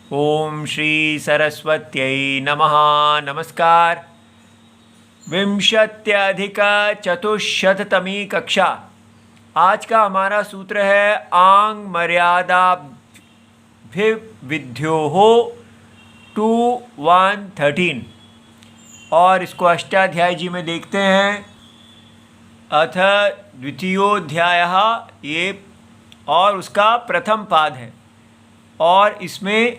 ओम श्री सरस्वत्यै नमः। नमस्कार। विंशत्यधिकचतुश्शततमी कक्षा। आज का हमारा सूत्र है आंग मर्यादाभिविध्योः 2:113 और इसको अष्टाध्यायी जी में देखते हैं। अथ द्वितीयोध्यायः ये और उसका प्रथम पाद है और इसमें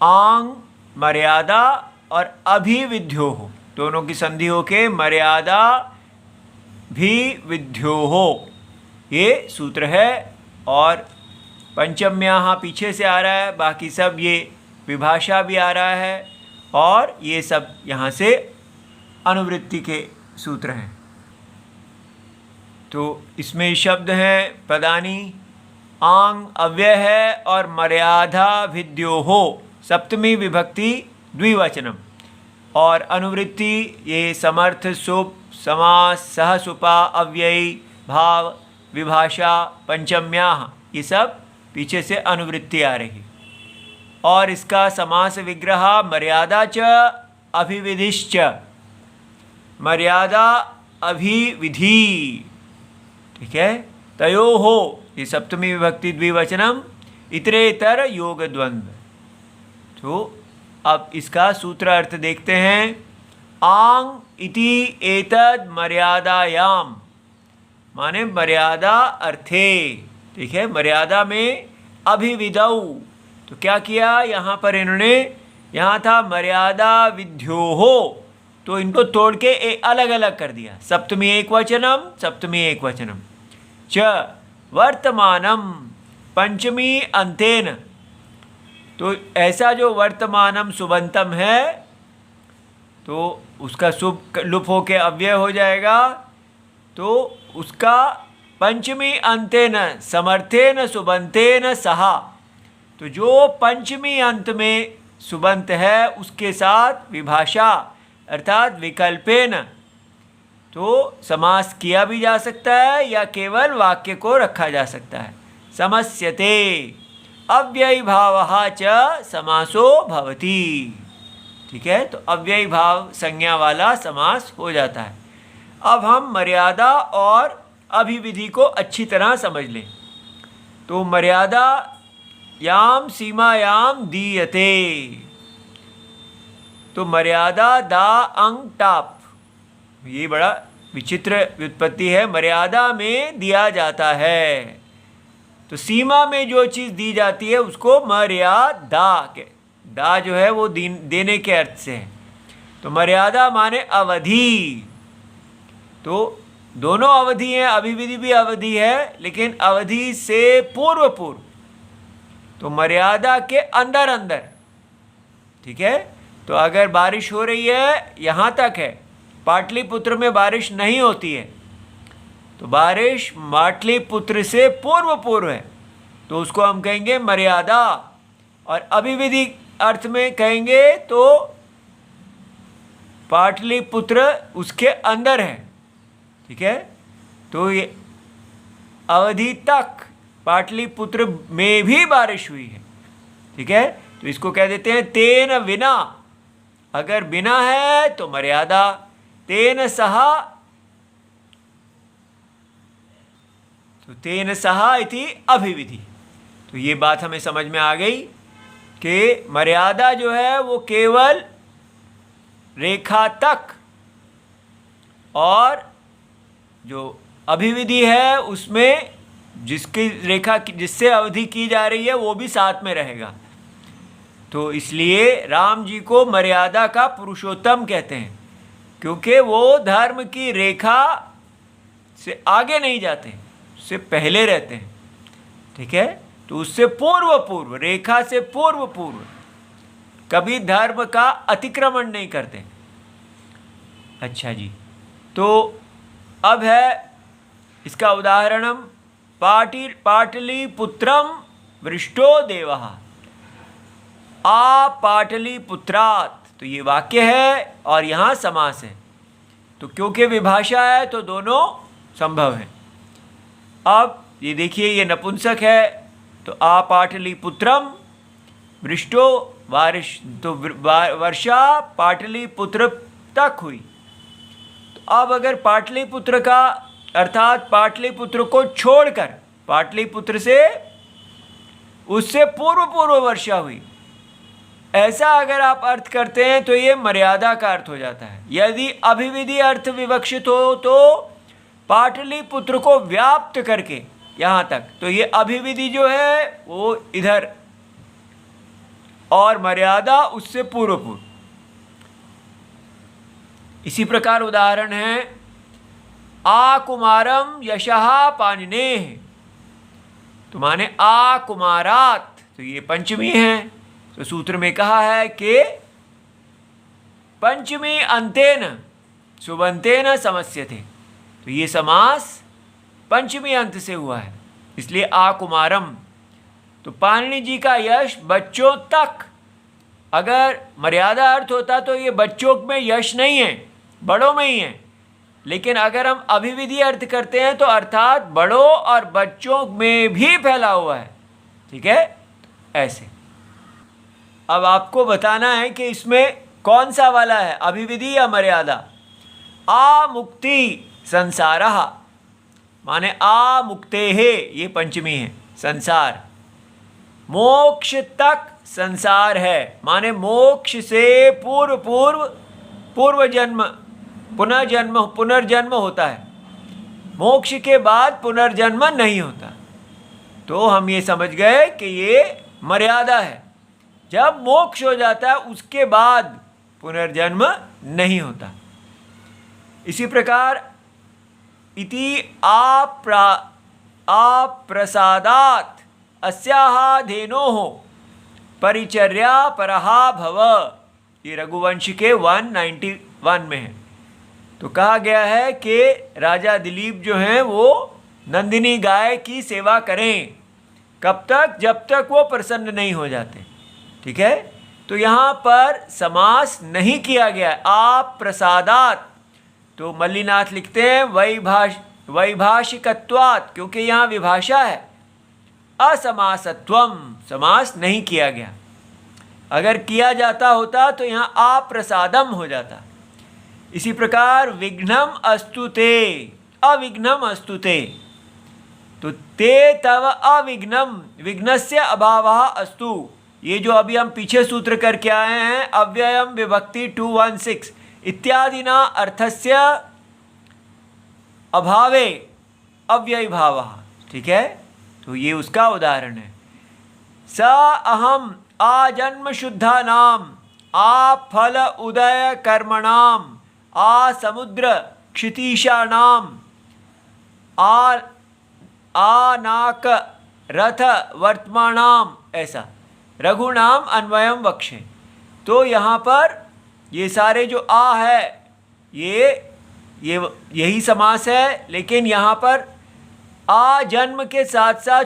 आंग मर्यादा और अभिविध्योः दोनों की संधि होके मर्यादा भी विध्योः ये सूत्र है। और पंचम यहाँ पीछे से आ रहा है, बाकी सब ये विभाषा भी आ रहा है और ये सब यहाँ से अनुवृत्ति के सूत्र हैं। तो इसमें शब्द हैं पदानी। आंग अव्यय है और मर्यादा विध्योः सप्तमी विभक्ति द्विवचनम और अनुवृत्ति ये समर्थ सुप समास सहसुपा अव्ययी भाव विभाषा पंचम्याः ये सब पीछे से अनुवृत्ति आ रही। और इसका समास विग्रह मर्यादा च अभिविधिश्च, मर्यादा अभिविधि, ठीक है। तयोः ये सप्तमी विभक्ति द्विवचनम इतरेतर योग द्वंद्व। तो अब इसका सूत्र अर्थ देखते हैं। आंग इति एतद मर्यादायाम माने मर्यादा अर्थे, ठीक है, मर्यादा में अभिविधौ। तो क्या किया यहाँ पर इन्होंने, यहाँ था मर्यादा विध्योः तो इनको तोड़ के अलग अलग कर दिया। सप्तमी एक वचनम सप्तमी एक वचनम च वर्तमानम पंचमी अंतेन। तो ऐसा जो वर्तमानम सुबंतम है तो उसका शुभ लुप होके अव्यय हो जाएगा। तो उसका पंचमी अंतेन समर्थेन सुबंतेन सहा। तो जो पंचमी अंत में सुबंत है उसके साथ विभाषा अर्थात विकल्पेन तो समास किया भी जा सकता है या केवल वाक्य को रखा जा सकता है। समस्यते अव्ययी भावः च समासो भवति, ठीक है। तो अव्ययी भाव संज्ञा वाला समास हो जाता है। अब हम मर्यादा और अभिविधि को अच्छी तरह समझ लें। तो मर्यादा याम सीमायाम दीयते। तो मर्यादा दा अंग टाप, ये बड़ा विचित्र व्युत्पत्ति है। मर्यादा में दिया जाता है तो सीमा में जो चीज़ दी जाती है उसको मर्यादा के, दा जो है वो देने के अर्थ से है। तो मर्यादा माने अवधि। तो दोनों अवधि हैं, अभिविधि भी अवधि है लेकिन अवधि से पूर्व पूर्व। तो मर्यादा के अंदर अंदर, ठीक है। तो अगर बारिश हो रही है यहाँ तक है, पाटलिपुत्र में बारिश नहीं होती है तो बारिश पाटलिपुत्र से पूर्व पूर्व है तो उसको हम कहेंगे मर्यादा। और अभिविधि अर्थ में कहेंगे तो पाटलिपुत्र उसके अंदर है, ठीक है। तो ये अवधि तक पाटलिपुत्र में भी बारिश हुई है, ठीक है। तो इसको कह देते हैं तेन विना। अगर बिना है तो मर्यादा, तेन सहा तो तेन सहा इति अभिविधि। तो ये बात हमें समझ में आ गई कि मर्यादा जो है वो केवल रेखा तक और जो अभिविधि है उसमें जिसकी रेखा जिससे अवधि की जा रही है वो भी साथ में रहेगा। तो इसलिए राम जी को मर्यादा का पुरुषोत्तम कहते हैं क्योंकि वो धर्म की रेखा से आगे नहीं जाते, उससे पहले रहते हैं, ठीक है। तो उससे पूर्व पूर्व, रेखा से पूर्व पूर्व कभी धर्म का अतिक्रमण नहीं करते। अच्छा जी, तो अब है इसका उदाहरणम पाटलिपुत्रम वृष्टो देवः आ पाटलिपुत्रात्। तो ये वाक्य है और यहाँ समास है। तो क्योंकि विभाषा है तो दोनों संभव हैं। अब ये देखिए ये नपुंसक है, तो आ पाटलिपुत्रम वृष्टो बारिश, तो वर्षा पाटलिपुत्र तक हुई। तो अब अगर पाटलिपुत्र का अर्थात पाटलिपुत्र को छोड़कर पाटलिपुत्र से उससे पूर्व पूर्व वर्षा हुई, ऐसा अगर आप अर्थ करते हैं तो ये मर्यादा का अर्थ हो जाता है। यदि अभिविधि अर्थ विवक्षित हो तो पाटलिपुत्र को व्याप्त करके यहाँ तक, तो ये अभिविधि जो है वो इधर और मर्यादा उससे पूर्व पूर्व। इसी प्रकार उदाहरण है आकुमारम यशः पाणिनेः, तो माने आकुमारात, तो ये पंचमी है। तो सूत्र में कहा है कि पंचमी अंतेन सुबंतेन समस्यते, तो ये समास पंचमी अंत से हुआ है, इसलिए आकुमारम। तो पाणिनि जी का यश बच्चों तक, अगर मर्यादा अर्थ होता तो ये बच्चों में यश नहीं है, बड़ों में ही है। लेकिन अगर हम अभिविधि अर्थ करते हैं तो अर्थात बड़ों और बच्चों में भी फैला हुआ है। ठीक है, ऐसे। अब आपको बताना है कि इसमें कौन सा वाला है, अभिविधि या मर्यादा। आ मुक्ति संसारः, माने आ मुक्ते है, ये पंचमी है, संसार। मोक्ष तक संसार है, माने मोक्ष से पूर्व पूर्व पूर्व जन्म पुनर्जन्म होता है, मोक्ष के बाद पुनर्जन्म नहीं होता। तो हम ये समझ गए कि ये मर्यादा है, जब मोक्ष हो जाता है उसके बाद पुनर्जन्म नहीं होता। इसी प्रकार इति आप्रसादात् अस्याः धेनोः परिचर्या परहा भव, ये रघुवंश के 191 में है। तो कहा गया है कि राजा दिलीप जो हैं वो नंदिनी गाय की सेवा करें, कब तक, जब तक वो प्रसन्न नहीं हो जाते। ठीक है, तो यहाँ पर समास नहीं किया गया, आप प्रसादात। तो मल्लीनाथ लिखते हैं वैभाषिकत्वात्, क्योंकि यहाँ विभाषा है, असमासत्वम, समास नहीं किया गया। अगर किया जाता होता तो यहाँ अप्रसादम हो जाता। इसी प्रकार विघ्नम अस्तु ते, अविघ्नम अस्तु ते, तो ते तव अविघ्नम, विघ्नस्य अभावः अस्तु, ये जो अभी हम पीछे सूत्र करके आए हैं, अव्ययम विभक्ति 216 इत्यादि ना अर्थस्य अभावे अव्यय भावः। ठीक है, तो ये उसका उदाहरण है। स अहम आजन्म शुद्धानाम आफल उदय कर्मणाम आसमुद्र क्षितीशानाम आनाक रथ वर्तमानाम, ऐसा रघुनाम अन्वयम वक्षे। तो यहाँ पर ये सारे जो आ है ये यही समास है, लेकिन यहाँ पर आ जन्म के साथ साथ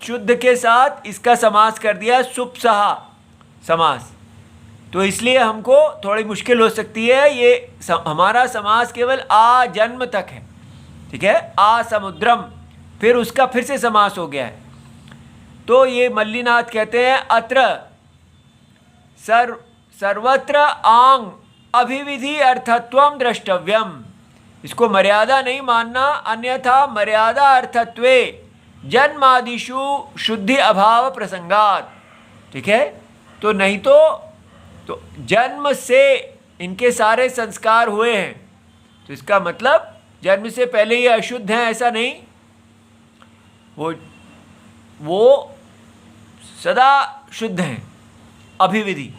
शुद्ध के साथ इसका समास कर दिया सुप्सहा समास। तो इसलिए हमको थोड़ी मुश्किल हो सकती है, ये हमारा समास केवल आ जन्म तक है। ठीक है, आ समुद्रम, फिर उसका फिर से समास हो गया है। तो ये मल्लीनाथ कहते हैं अत्र सर्वत्र आंग अभिविधि अर्थत्वम द्रष्टव्यम, इसको मर्यादा नहीं मानना, अन्यथा मर्यादा अर्थत्वे जन्मादिषु शुद्धि अभाव प्रसंगात। ठीक है, तो नहीं तो जन्म से इनके सारे संस्कार हुए हैं, तो इसका मतलब जन्म से पहले ये अशुद्ध हैं ऐसा नहीं, वो सदा शुद्ध हैं, अभिविधि।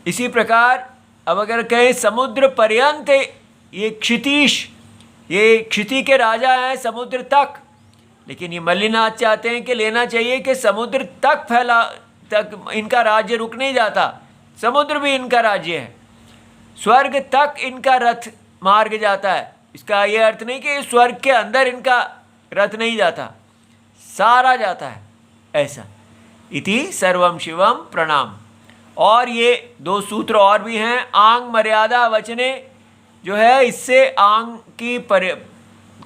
इसी प्रकार अब अगर कहें समुद्र पर्यंत, ये क्षितीश, ये क्षिति के राजा हैं समुद्र तक, लेकिन ये मल्लीनाथ चाहते हैं कि लेना चाहिए कि समुद्र तक तक इनका राज्य रुक नहीं जाता, समुद्र भी इनका राज्य है, स्वर्ग तक इनका रथ मार्ग जाता है। इसका ये अर्थ नहीं कि स्वर्ग के अंदर इनका रथ नहीं जाता, सारा जाता है, ऐसा। इति सर्वम शिवम प्रणाम। और ये दो सूत्र और भी हैं, आंग मर्यादा वचने जो है, इससे आंग की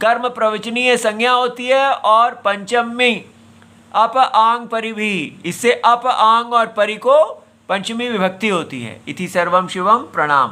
कर्म प्रवचनीय संज्ञा होती है और पंचमी अप आंग परि भी, इससे अप आंग और परि को पंचमी विभक्ति होती है। इति सर्वम शिवम प्रणाम।